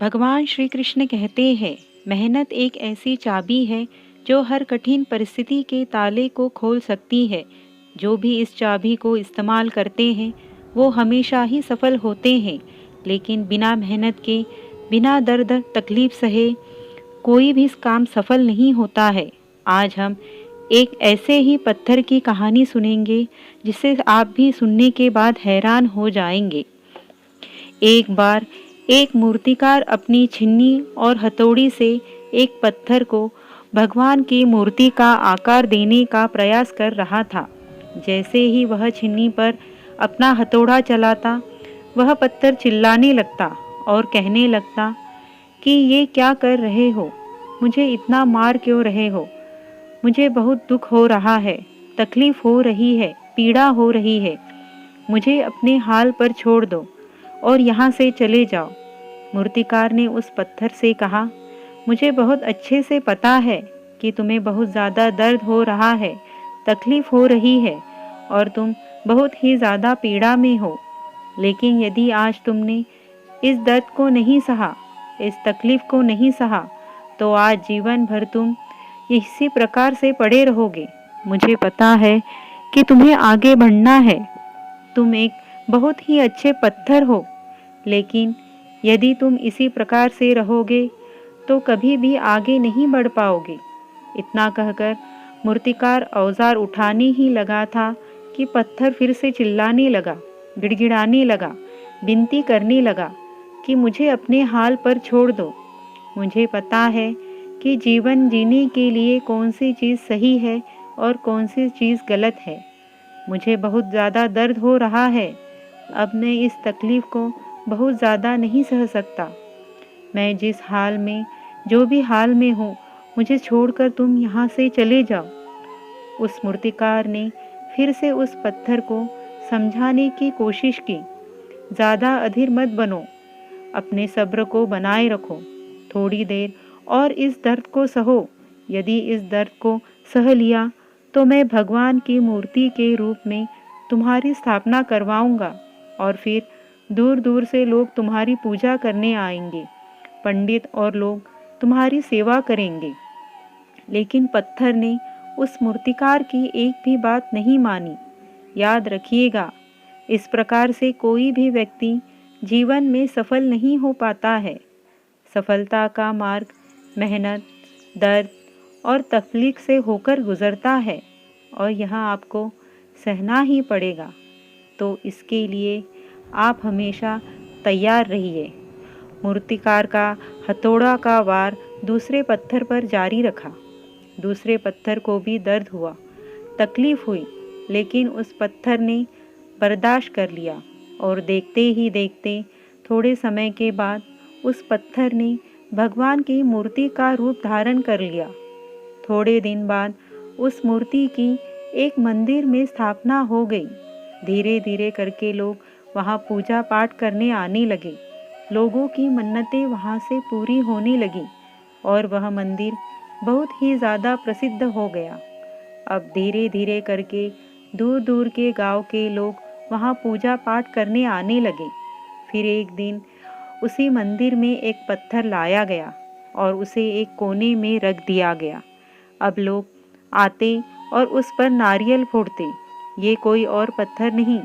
भगवान श्री कृष्ण कहते हैं, मेहनत एक ऐसी चाबी है जो हर कठिन परिस्थिति के ताले को खोल सकती है। जो भी इस चाबी को इस्तेमाल करते हैं वो हमेशा ही सफल होते हैं। लेकिन बिना मेहनत के, बिना दर्द तकलीफ सहे कोई भी काम सफल नहीं होता है। आज हम एक ऐसे ही पत्थर की कहानी सुनेंगे जिसे आप भी सुनने के बाद हैरान हो जाएंगे। एक बार एक मूर्तिकार अपनी छिन्नी और हथौड़ी से एक पत्थर को भगवान की मूर्ति का आकार देने का प्रयास कर रहा था। जैसे ही वह छिन्नी पर अपना हथौड़ा चलाता, वह पत्थर चिल्लाने लगता और कहने लगता कि ये क्या कर रहे हो? मुझे इतना मार क्यों रहे हो? मुझे बहुत दुख हो रहा है, तकलीफ हो रही है, पीड़ा हो रही है। मुझे अपने हाल पर छोड़ दो और यहाँ से चले जाओ। मूर्तिकार ने उस पत्थर से कहा, मुझे बहुत अच्छे से पता है कि तुम्हें बहुत ज़्यादा दर्द हो रहा है, तकलीफ हो रही है और तुम बहुत ही ज़्यादा पीड़ा में हो। लेकिन यदि आज तुमने इस दर्द को नहीं सहा, इस तकलीफ को नहीं सहा, तो आज जीवन भर तुम इसी प्रकार से पड़े रहोगे। मुझे पता है कि तुम्हें आगे बढ़ना है। तुम एक बहुत ही अच्छे पत्थर हो, लेकिन यदि तुम इसी प्रकार से रहोगे तो कभी भी आगे नहीं बढ़ पाओगे। इतना कहकर मूर्तिकार औजार उठाने ही लगा था कि पत्थर फिर से चिल्लाने लगा, गिड़गिड़ाने लगा, विनती करने लगा कि मुझे अपने हाल पर छोड़ दो। मुझे पता है कि जीवन जीने के लिए कौन सी चीज़ सही है और कौन सी चीज़ गलत है। मुझे बहुत ज़्यादा दर्द हो रहा है। अब मैं इस तकलीफ़ को बहुत ज़्यादा नहीं सह सकता। मैं जिस हाल में, जो भी हाल में हूँ, मुझे छोड़कर तुम यहाँ से चले जाओ। उस मूर्तिकार ने फिर से उस पत्थर को समझाने की कोशिश की। ज़्यादा अधीर मत बनो, अपने सब्र को बनाए रखो। थोड़ी देर और इस दर्द को सहो। यदि इस दर्द को सह लिया तो मैं भगवान की मूर्ति के रूप में तुम्हारी स्थापना करवाऊंगा और फिर दूर दूर से लोग तुम्हारी पूजा करने आएंगे। पंडित और लोग तुम्हारी सेवा करेंगे। लेकिन पत्थर ने उस मूर्तिकार की एक भी बात नहीं मानी। याद रखिएगा, इस प्रकार से कोई भी व्यक्ति जीवन में सफल नहीं हो पाता है। सफलता का मार्ग मेहनत, दर्द और तकलीफ से होकर गुजरता है और यह आपको सहना ही पड़ेगा। तो इसके लिए आप हमेशा तैयार रहिए। मूर्तिकार का हथौड़ा का वार दूसरे पत्थर पर जारी रखा। दूसरे पत्थर को भी दर्द हुआ, तकलीफ हुई, लेकिन उस पत्थर ने बर्दाश्त कर लिया और देखते ही देखते थोड़े समय के बाद उस पत्थर ने भगवान की मूर्ति का रूप धारण कर लिया। थोड़े दिन बाद उस मूर्ति की एक मंदिर में स्थापना हो गई। धीरे धीरे करके लोग वहाँ पूजा पाठ करने आने लगे। लोगों की मन्नतें वहाँ से पूरी होने लगी और वह मंदिर बहुत ही ज़्यादा प्रसिद्ध हो गया। अब धीरे धीरे करके दूर दूर के गांव के लोग वहाँ पूजा पाठ करने आने लगे। फिर एक दिन उसी मंदिर में एक पत्थर लाया गया और उसे एक कोने में रख दिया गया। अब लोग आते और उस पर नारियल फोड़ते। ये कोई और पत्थर नहीं,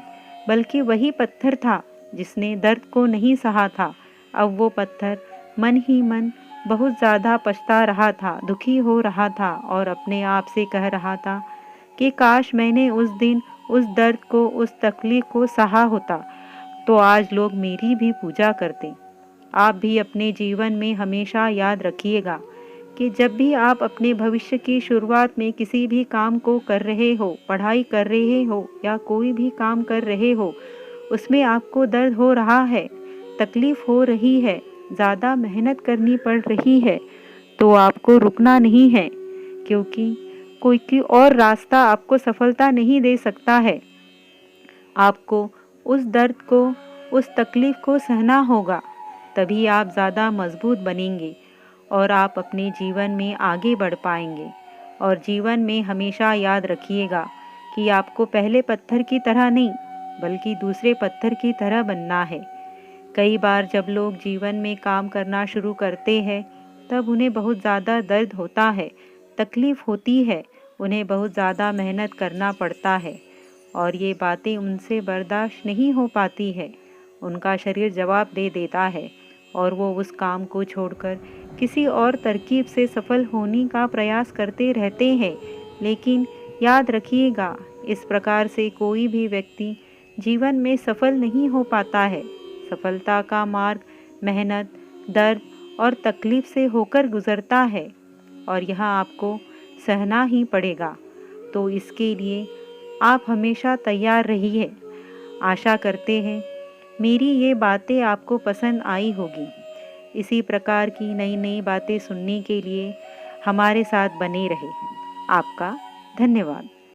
बल्कि वही पत्थर था जिसने दर्द को नहीं सहा था। अब वो पत्थर मन ही मन बहुत ज़्यादा पछता रहा था, दुखी हो रहा था और अपने आप से कह रहा था कि काश मैंने उस दिन उस दर्द को, उस तकलीफ को सहा होता तो आज लोग मेरी भी पूजा करते। आप भी अपने जीवन में हमेशा याद रखिएगा कि जब भी आप अपने भविष्य की शुरुआत में किसी भी काम को कर रहे हो, पढ़ाई कर रहे हो या कोई भी काम कर रहे हो, उसमें आपको दर्द हो रहा है, तकलीफ हो रही है, ज़्यादा मेहनत करनी पड़ रही है, तो आपको रुकना नहीं है, क्योंकि कोई और रास्ता आपको सफलता नहीं दे सकता है। आपको उस दर्द को, उस तकलीफ को सहना होगा, तभी आप ज़्यादा मजबूत बनेंगे और आप अपने जीवन में आगे बढ़ पाएंगे। और जीवन में हमेशा याद रखिएगा कि आपको पहले पत्थर की तरह नहीं, बल्कि दूसरे पत्थर की तरह बनना है। कई बार जब लोग जीवन में काम करना शुरू करते हैं तब उन्हें बहुत ज़्यादा दर्द होता है, तकलीफ़ होती है, उन्हें बहुत ज़्यादा मेहनत करना पड़ता है और ये बातें उनसे बर्दाश्त नहीं हो पाती है। उनका शरीर जवाब दे देता है और वो उस काम को छोड़कर किसी और तरकीब से सफल होने का प्रयास करते रहते हैं। लेकिन याद रखिएगा, इस प्रकार से कोई भी व्यक्ति जीवन में सफल नहीं हो पाता है। सफलता का मार्ग मेहनत, दर्द और तकलीफ से होकर गुजरता है और यह आपको सहना ही पड़ेगा। तो इसके लिए आप हमेशा तैयार रहिए। आशा करते हैं मेरी ये बातें आपको पसंद आई होगी। इसी प्रकार की नई नई बातें सुनने के लिए हमारे साथ बने रहें। आपका धन्यवाद।